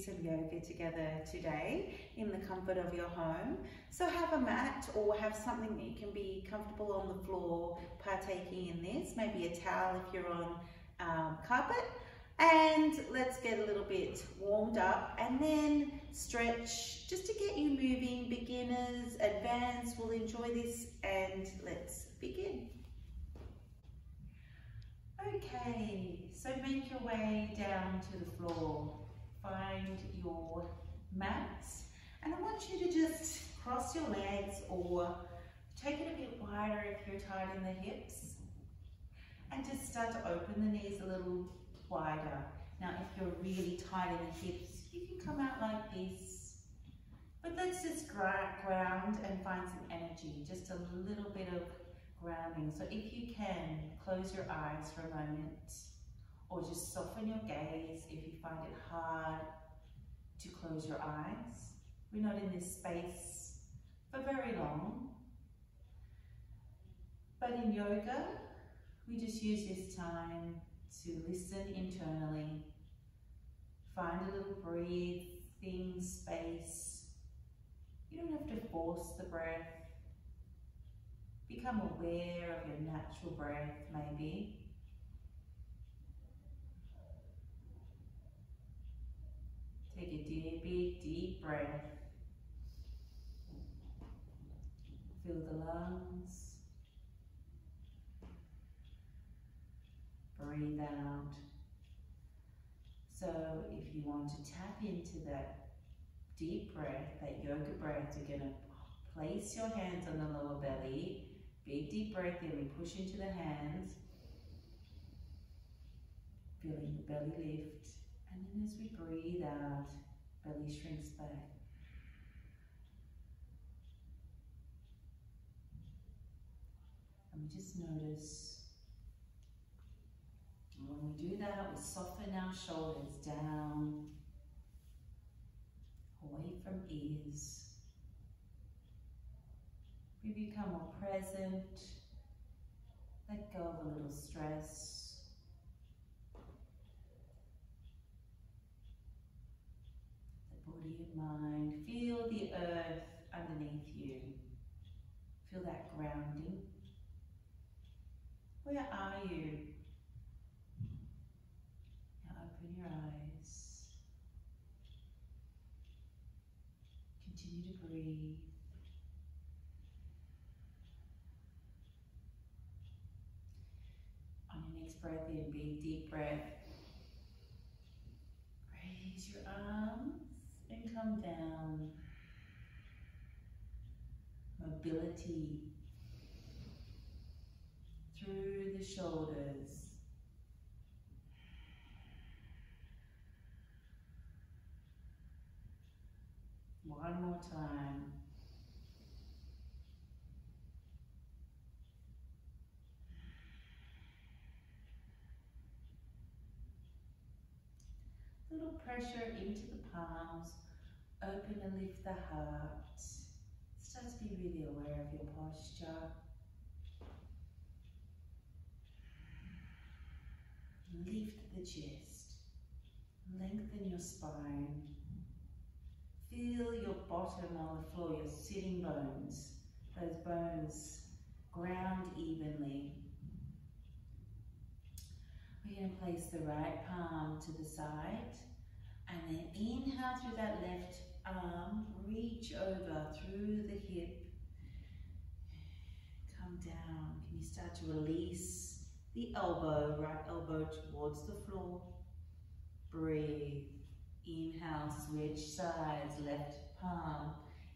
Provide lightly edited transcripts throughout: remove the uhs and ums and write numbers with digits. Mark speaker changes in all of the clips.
Speaker 1: some yoga together today in the comfort of your home. So have a mat or have something that you can be comfortable on the floor partaking in this, maybe a towel if you're on carpet. And let's get a little bit warmed up and then stretch just to get you moving. Beginners, advanced will enjoy this, and let's begin. Okay, so make your way down to the floor. Find your mat, and I want you to just cross your legs or take it a bit wider if you're tight in the hips, and just start to open the knees a little wider. Now, if you're really tight in the hips, you can come out like this. But let's just ground and find some energy, just a little bit of grounding. So if you can, close your eyes for a moment, or just soften your gaze if you find it hard to close your eyes. We're not in this space for very long. But in yoga, we just use this time to listen internally, find a little breathing space. You don't have to force the breath. Become aware of your natural breath, maybe. Take a deep breath. Fill the lungs. Breathe out. So if you want to tap into that deep breath, that yoga breath, you're going to place your hands on the lower belly. Big deep breath in, we push into the hands. Feeling the belly lift. And then as we breathe out, belly shrinks back. And we just notice, when we do that, we soften our shoulders down, away from ears. We become more present, let go of a little stress. The body and mind, feel the earth underneath you. Feel that grounding. Where are you? Now open your eyes. Continue to breathe. Breath in, big deep breath. Raise your arms and come down. Mobility through the shoulders. One more time. Little pressure into the palms, open and lift the heart. Start to be really aware of your posture. Lift the chest, lengthen your spine. Feel your bottom on the floor, your sitting bones. Those bones ground evenly. We're going to place the right palm to the side, and then inhale through that left arm, reach over through the hip, come down. Can you start to release the elbow, right elbow towards the floor? Breathe. Inhale, switch sides, left palm.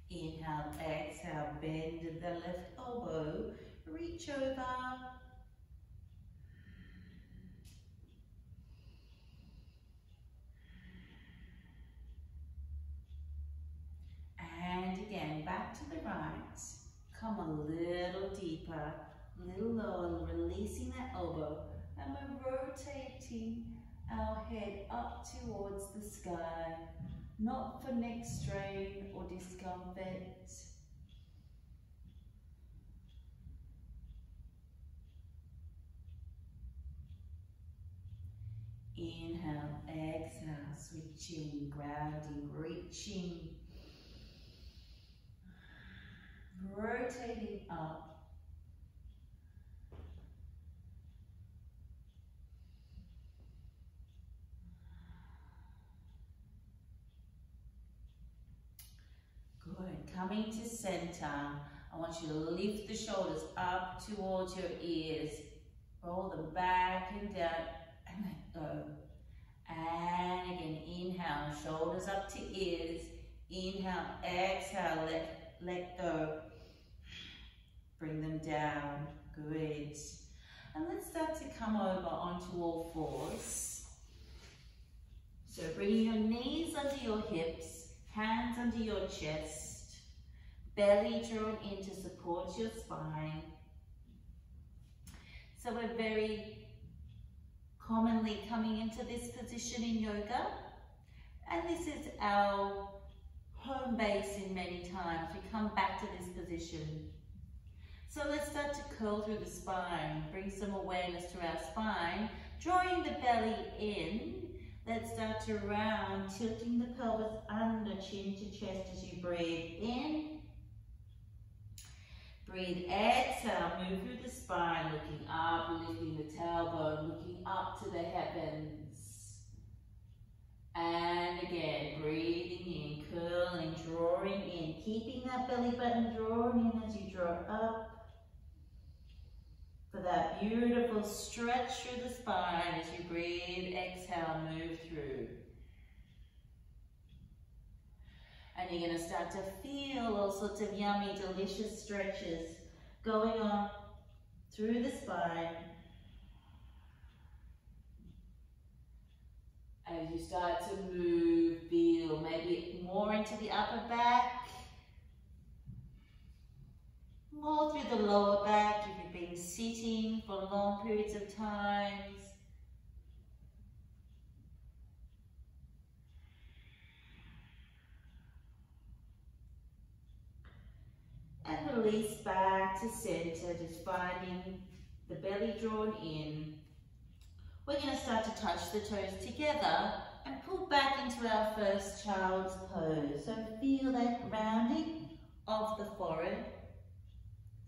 Speaker 1: Inhale, exhale, bend the left elbow, reach over. And again, back to the right. Come a little deeper, a little lower, releasing that elbow. And we're rotating our head up towards the sky, not for neck strain or discomfort. Inhale, exhale, switch. reaching, grounding, reaching, rotating up. Good. Coming to center, I want you to lift the shoulders up towards your ears. Roll them back and down and let go. And again, inhale, shoulders up to ears. Inhale, exhale, let go. Bring them down. Good. And let's start to come over onto all fours. So bringing your knees under your hips, hands under your chest, belly drawn in to support your spine. So we're very commonly coming into this position in yoga, and this is our home base in many times. We come back to this position. So let's start to curl through the spine, bring some awareness to our spine, drawing the belly in. Let's start to round, tilting the pelvis under, chin to chest as you breathe in. Breathe, exhale, move through the spine, looking up, lifting the tailbone, looking up to the heavens. And again, breathing in, curling, drawing in, keeping that belly button drawn in as you draw up. For that beautiful stretch through the spine as you breathe, exhale, move through. And you're going to start to feel all sorts of yummy, delicious stretches going on through the spine. As you start to move, feel maybe more into the upper back, more through the lower back if you've been sitting for long periods of times. And release back to center, just finding the belly drawn in. We're going to start to touch the toes together and pull back into our first child's pose. So feel that rounding of the forehead,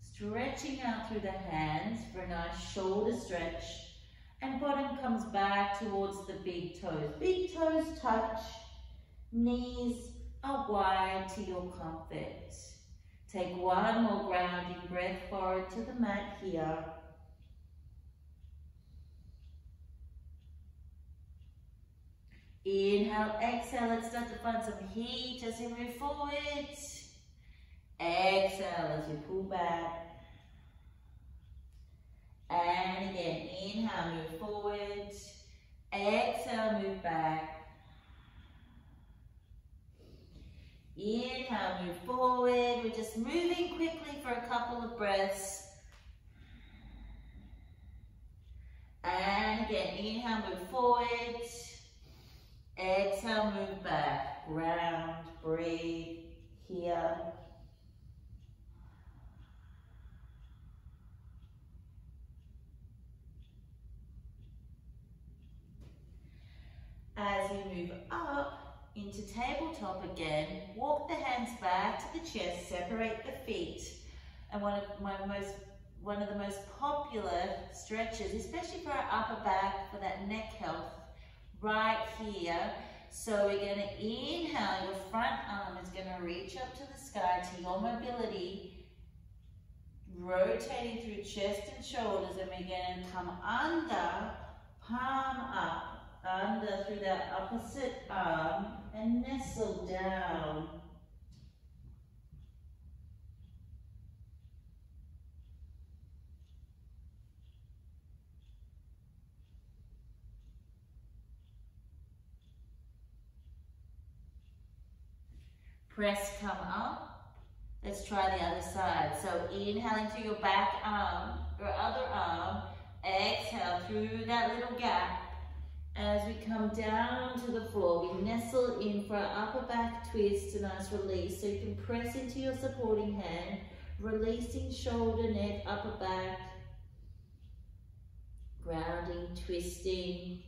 Speaker 1: stretching out through the hands for a nice shoulder stretch, and bottom comes back towards the big toes. Big toes touch, knees are wide to your comfort. Take one more grounding breath forward to the mat here. Inhale, exhale, let's start to find some heat as you move forward. Exhale as you pull back. And again, inhale, move forward. Exhale, move back. Inhale, move forward. We're just moving quickly for a couple of breaths. And again, inhale, move forward. Exhale, move back. Round, breathe here. As you move up into tabletop again, walk the hands back to the chest, separate the feet. And one of the most popular stretches, especially for our upper back, for that neck health, right here. So we're going to inhale, your front arm is going to reach up to the sky to your mobility, rotating through chest and shoulders, and we're going to come under, palm up, under through that opposite arm, and nestle down. Press, come up. Let's try the other side. So inhaling through your back arm, your other arm. Exhale through that little gap. As we come down to the floor, we nestle in for our upper back twist, a nice release. So you can press into your supporting hand, releasing shoulder, neck, upper back. Grounding, twisting.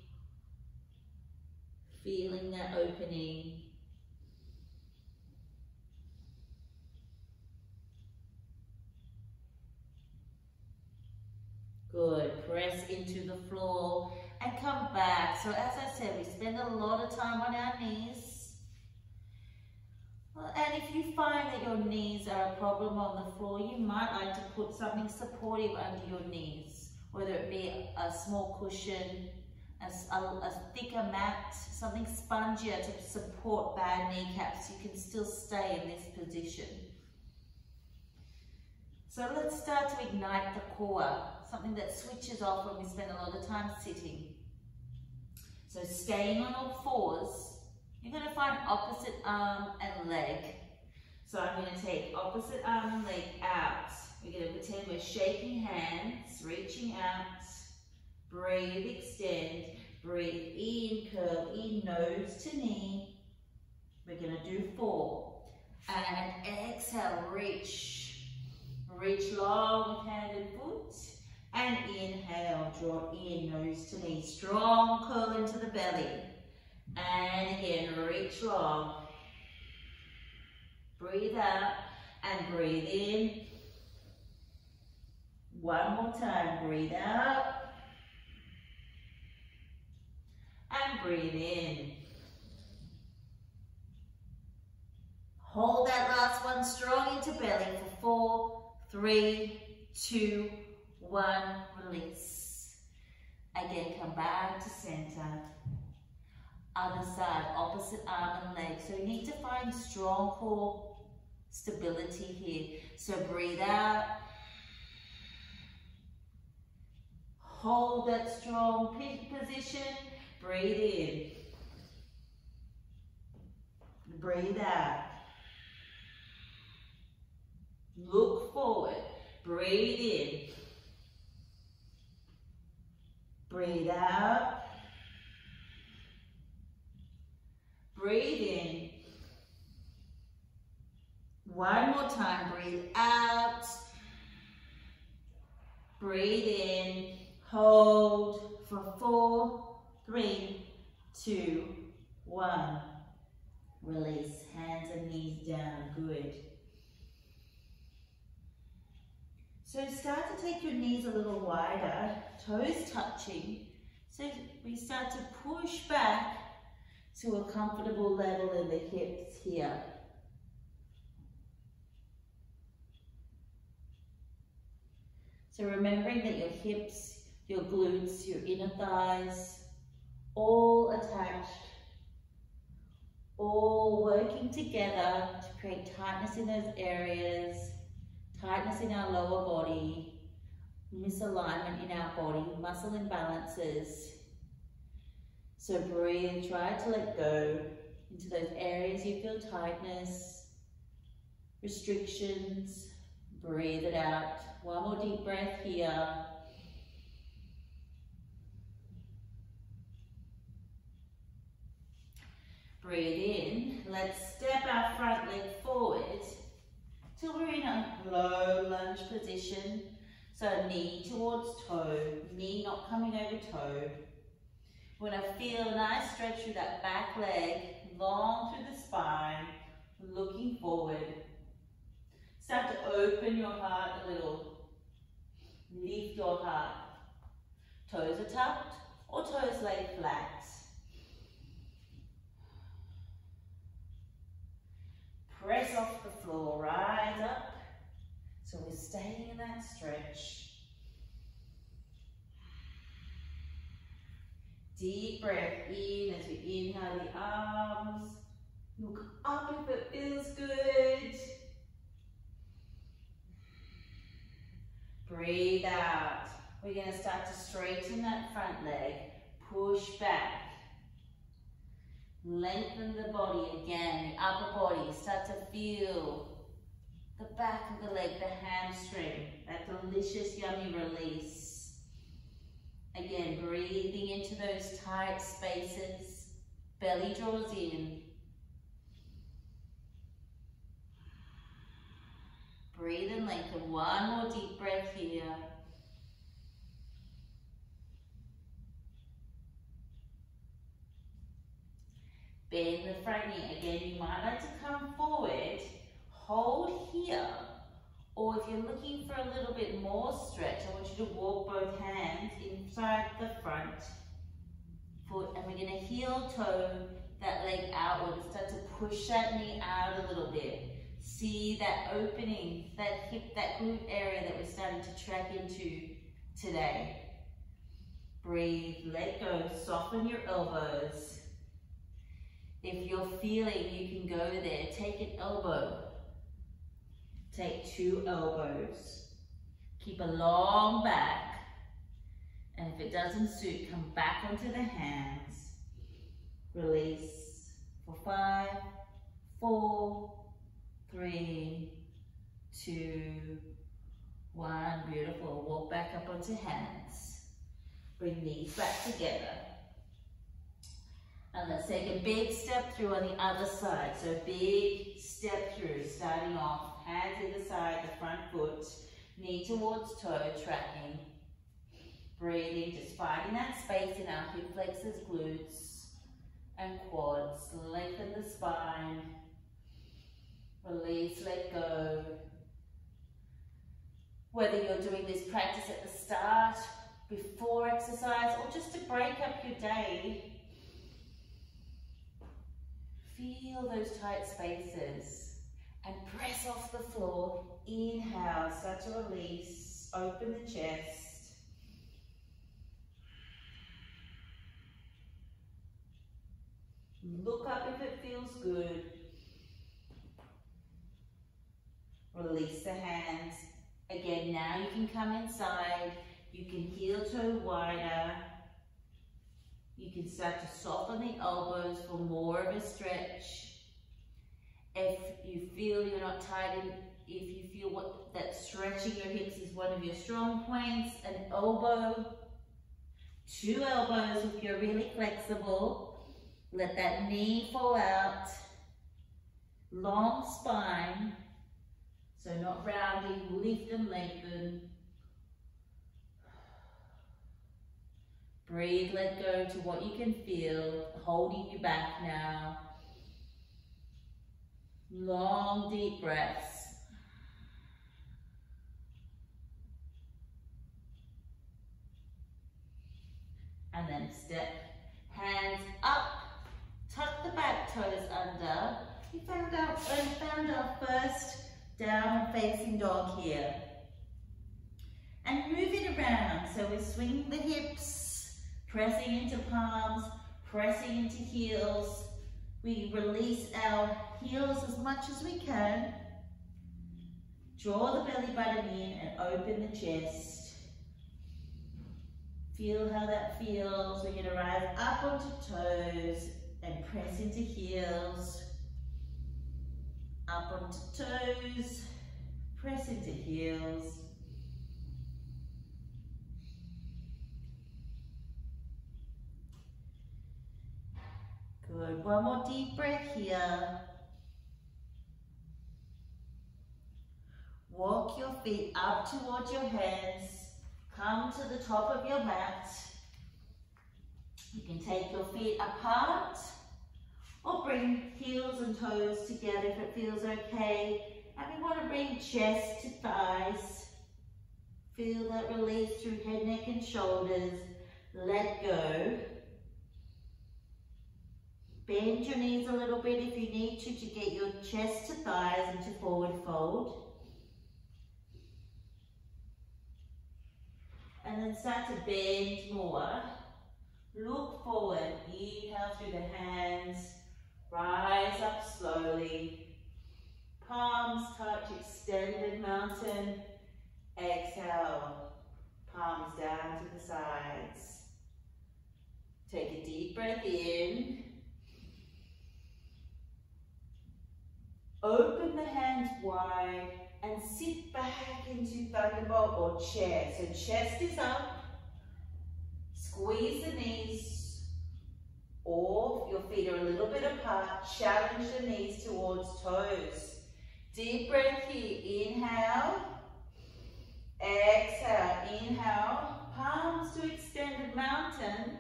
Speaker 1: Feeling that opening. Good. Press into the floor and come back. So as I said, we spend a lot of time on our knees. And if you find that your knees are a problem on the floor, you might like to put something supportive under your knees, whether it be a small cushion, a thicker mat, something spongier to support bad kneecaps. You can still stay in this position. So let's start to ignite the core, something that switches off when we spend a lot of time sitting. So staying on all fours, you're going to find opposite arm and leg. So I'm going to take opposite arm and leg out. We're going to pretend we're shaking hands, reaching out. Breathe, extend. Breathe in, curl in, nose to knee. We're going to do 4. And exhale, reach. Reach long with hand and foot. And inhale, draw in, nose to knee. Strong curl into the belly. And again, reach long. Breathe out and breathe in. One more time, breathe out. And breathe in. Hold that last one strong into belly for 4, 3, 2, 1, release. Again, come back to center. Other side, opposite arm and leg. So you need to find strong core stability here. So breathe out. Hold that strong position. Breathe in. Breathe out. Look forward. Breathe in. Breathe out. Breathe in. One more time. Breathe out. Breathe in. Hold for 4, 3, 2, 1. Release. Hands and knees down. Good. So start to take your knees a little wider, toes touching. So we start to push back to a comfortable level in the hips here. So remembering that your hips, your glutes, your inner thighs, all attached, all working together to create tightness in those areas, tightness in our lower body, misalignment in our body, muscle imbalances. So breathe, try to let go into those areas you feel tightness, restrictions. Breathe it out. One more deep breath here. Breathe in. Let's step our front leg forward till we're in a low lunge position. So knee towards toe, knee not coming over toe. We're going to feel a nice stretch through that back leg, long through the spine, looking forward. Start to open your heart a little. Lift your heart. Toes are tucked or toes laid flat. Press off the floor, rise up. So we're staying in that stretch. Deep breath in as we inhale the arms. Look up if it feels good. Breathe out. We're going to start to straighten that front leg. Push back. Lengthen the body again, the upper body. Start to feel the back of the leg, the hamstring, that delicious, yummy release. Again, breathing into those tight spaces. Belly draws in. Breathe and lengthen. One more deep breath here. Bend the front knee. Again, you might like to come forward, hold here, or if you're looking for a little bit more stretch, I want you to walk both hands inside the front foot, and we're going to heel toe that leg outward and start to push that knee out a little bit. See that opening, that hip, that glute area that we're starting to track into today. Breathe, let go, soften your elbows. If you're feeling you can go there, take an elbow. Take 2 elbows. Keep a long back. And if it doesn't suit, come back onto the hands. Release for 5, 4, 3, 2, 1. Beautiful. Walk back up onto hands. Bring knees back together. And let's take a big step through on the other side. So big step through, starting off, hands either side, the front foot, knee towards toe, tracking. Breathing, just finding that space in our hip flexors, glutes, and quads. Lengthen the spine. Release, let go. Whether you're doing this practice at the start, before exercise, or just to break up your day, feel those tight spaces and press off the floor. Inhale, start to release, open the chest. Look up if it feels good. Release the hands. Again, now you can come inside. You can heel toe wider. You can start to soften the elbows for more of a stretch. If you feel you're not tight, if you feel that stretching your hips is one of your strong points, an elbow, 2 elbows if you're really flexible. Let that knee fall out. Long spine. So not rounding, lift and lengthen. Breathe, let go to what you can feel, holding you back now. Long, deep breaths. And then step, hands up, tuck the back toes under. We found our first downward facing dog here. And move it around, so we're swinging the hips, pressing into palms, pressing into heels. We release our heels as much as we can. Draw the belly button in and open the chest. Feel how that feels. We're going to rise up onto toes and press into heels. Up onto toes, press into heels. Good, one more deep breath here. Walk your feet up towards your hands. Come to the top of your mat. You can take your feet apart or bring heels and toes together if it feels okay. And we want to bring chest to thighs. Feel that release through head, neck and shoulders. Let go. Bend your knees a little bit if you need to get your chest to thighs into forward fold. And then start to bend more. Look forward. Inhale through the hands. Rise up slowly. Palms touch, extended mountain. Exhale. Palms down to the sides. Take a deep breath in. Open the hands wide and sit back into thunderbolt or chair. So chest is up. Squeeze the knees, or if your feet are a little bit apart, challenge the knees towards toes. Deep breath here. Inhale. Exhale. Inhale. Palms to extended mountain.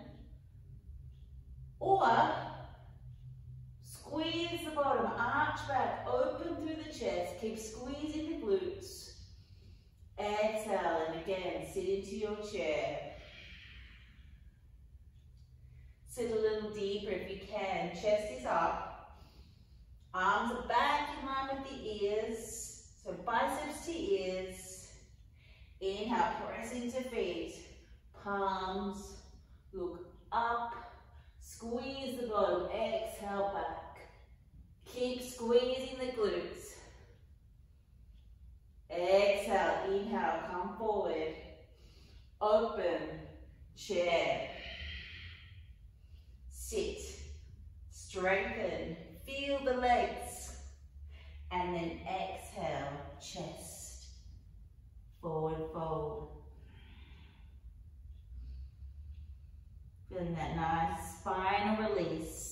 Speaker 1: Or Again, sit into your chair. Sit a little deeper if you can. Chest is up. Arms are back in line with the ears. So biceps to ears. Inhale, press into feet. Palms, look up. Squeeze the bottom. Exhale, back. Keep squeezing the glutes. Exhale, inhale, come forward. Open, chair. Sit, strengthen, feel the legs. And then exhale, chest, forward fold. Feeling that nice spinal release.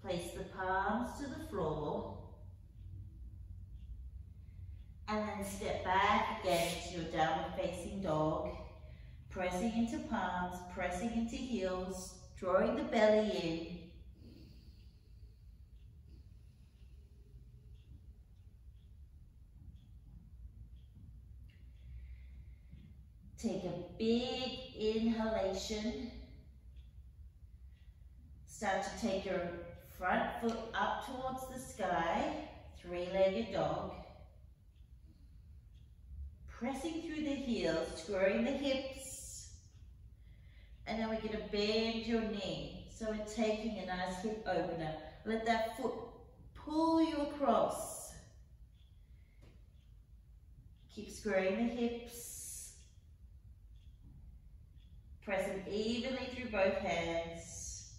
Speaker 1: Place the palms to the floor and then step back again to your downward facing dog, pressing into palms, pressing into heels, drawing the belly in. Take a big inhalation. Start to take your front foot up towards the sky, three-legged dog. Pressing through the heels, squaring the hips. And then we're going to bend your knee. So we're taking a nice hip opener. Let that foot pull you across. Keep squaring the hips. Press them evenly through both hands.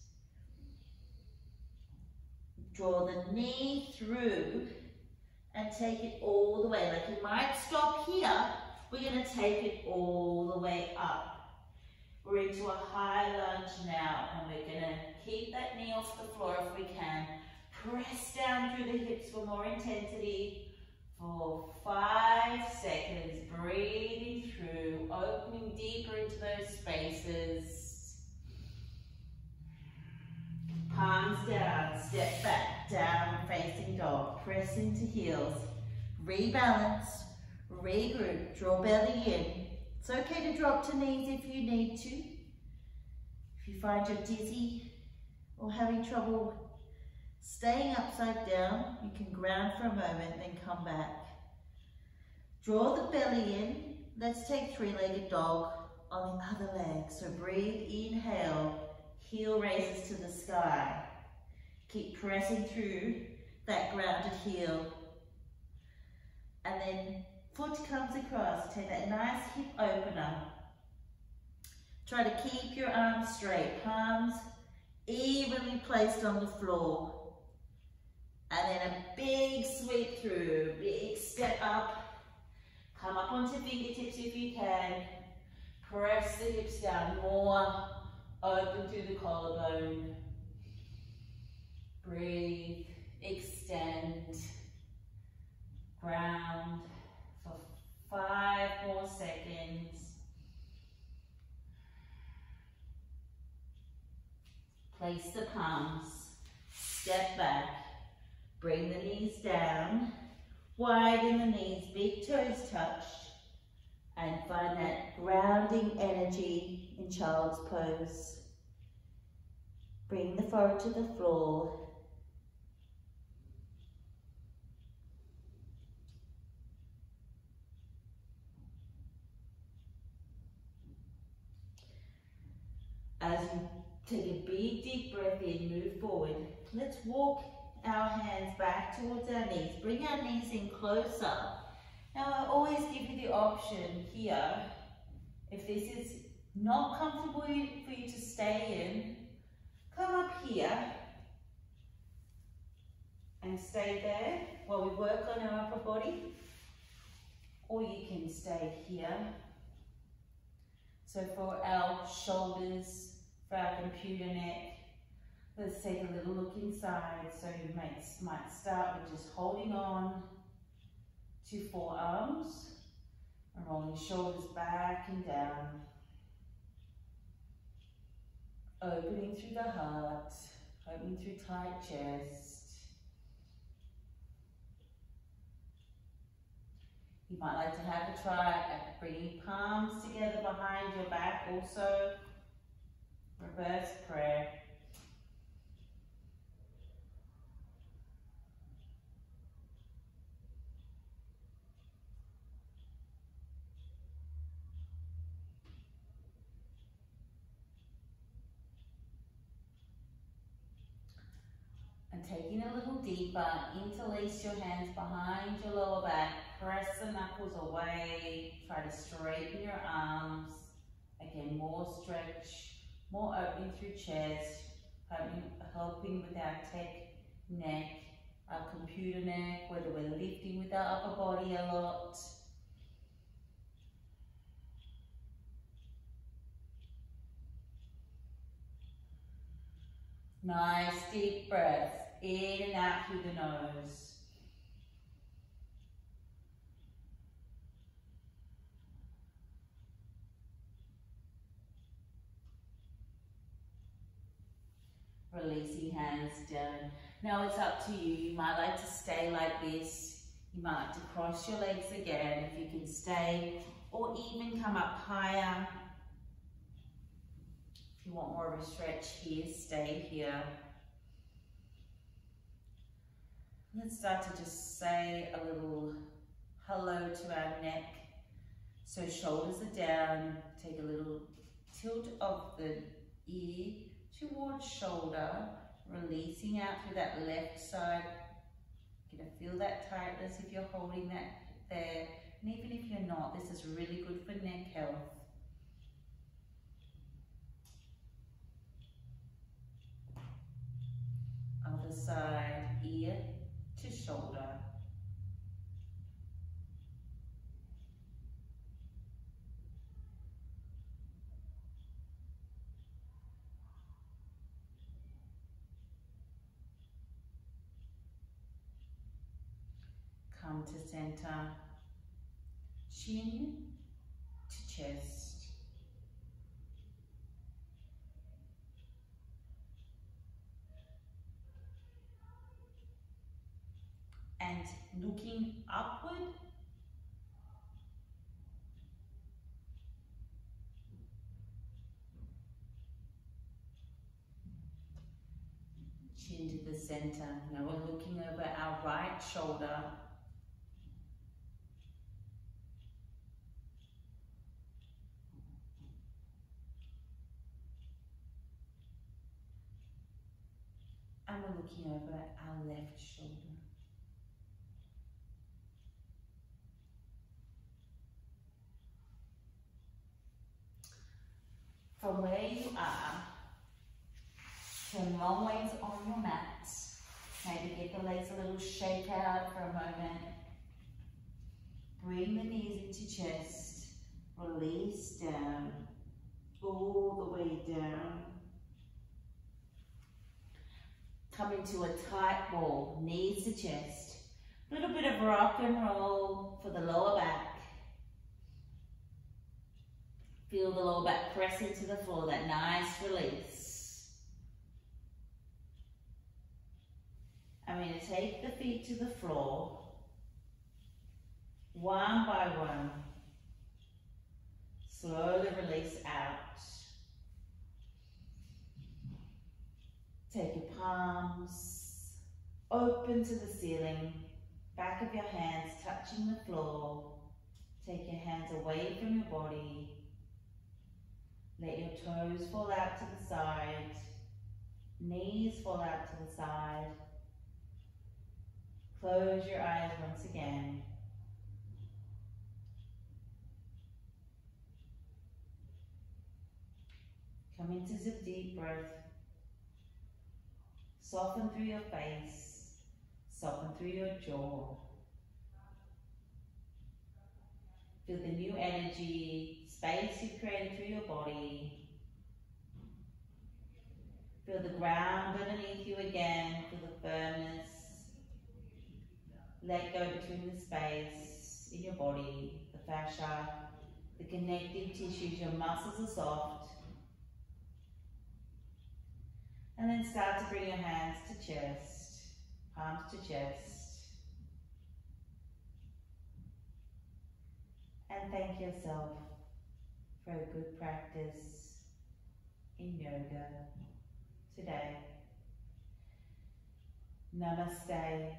Speaker 1: Draw the knee through and take it all the way. Like you might stop here, we're going to take it all the way up. We're into a high lunge now, and we're going to keep that knee off the floor if we can. Press down through the hips for more intensity for 5 seconds. Breathing through, opening deeper into those spaces. Palms down, step back, down facing dog, press into heels, rebalance, regroup, draw belly in. It's okay to drop to knees if you need to. If you find you're dizzy or having trouble staying upside down, you can ground for a moment, then come back. Draw the belly in. Let's take three-legged dog on the other leg. So breathe, inhale. Heel raises to the sky. Keep pressing through that grounded heel. And then foot comes across. Take that nice hip opener. Try to keep your arms straight. Palms evenly placed on the floor. And then a big sweep through. Big step up. Come up onto fingertips if you can. Press the hips down more. Open through the collarbone. Breathe, extend, ground for 5 more seconds. Place the palms, step back, bring the knees down, widen the knees, big toes touch, and find that grounding energy in child's pose. Bring the forehead to the floor. As you take a big deep breath in, move forward. Let's walk our hands back towards our knees. Bring our knees in closer. Now I always give you the option here, if this is not comfortable for you to stay in, come up here and stay there while we work on our upper body, or you can stay here. So for our shoulders, for our computer neck, let's take a little look inside. So you might start with just holding on to forearms and rolling shoulders back and down. Opening through the heart, opening through tight chest. You might like to have a try at bringing palms together behind your back, also reverse prayer. And taking a little deeper, interlace your hands behind your lower back, press the knuckles away, try to straighten your arms. Again, more stretch, more opening through chest, helping with our tech neck, our computer neck, whether we're lifting with our upper body a lot. Nice deep breath, in and out through the nose. Releasing hands down. Now it's up to you. You might like to stay like this. You might like to cross your legs again if you can stay, or even come up higher. If you want more of a stretch here, stay here. Let's start to just say a little hello to our neck. So shoulders are down, take a little tilt of the ear towards shoulder, releasing out through that left side. You're gonna feel that tightness if you're holding that there. And even if you're not, this is really good for neck health. Other side, ear to shoulder. Come to center, chin to chest. And looking upward, chin to the center. Now we're looking over our right shoulder. And we're looking over our left shoulder. From where you are, turn long ways on your mat. Maybe get the legs a little shake out for a moment. Bring the knees into chest. Release down, all the way down. Come into a tight ball, knees to chest. A little bit of rock and roll for the lower back. Feel the lower back press into the floor, that nice release. I'm going to take the feet to the floor, one by one. Slowly release out. Take your palms, open to the ceiling, back of your hands touching the floor. Take your hands away from your body. Let your toes fall out to the side, knees fall out to the side. Close your eyes once again. Come into a deep breath. Soften through your face, soften through your jaw. Feel the new energy, space you've created through your body. Feel the ground underneath you again, feel the firmness. Let go between the space in your body, the fascia, the connective tissues, your muscles are soft. And then start to bring your hands to chest, palms to chest. And thank yourself for a good practice in yoga today. Namaste.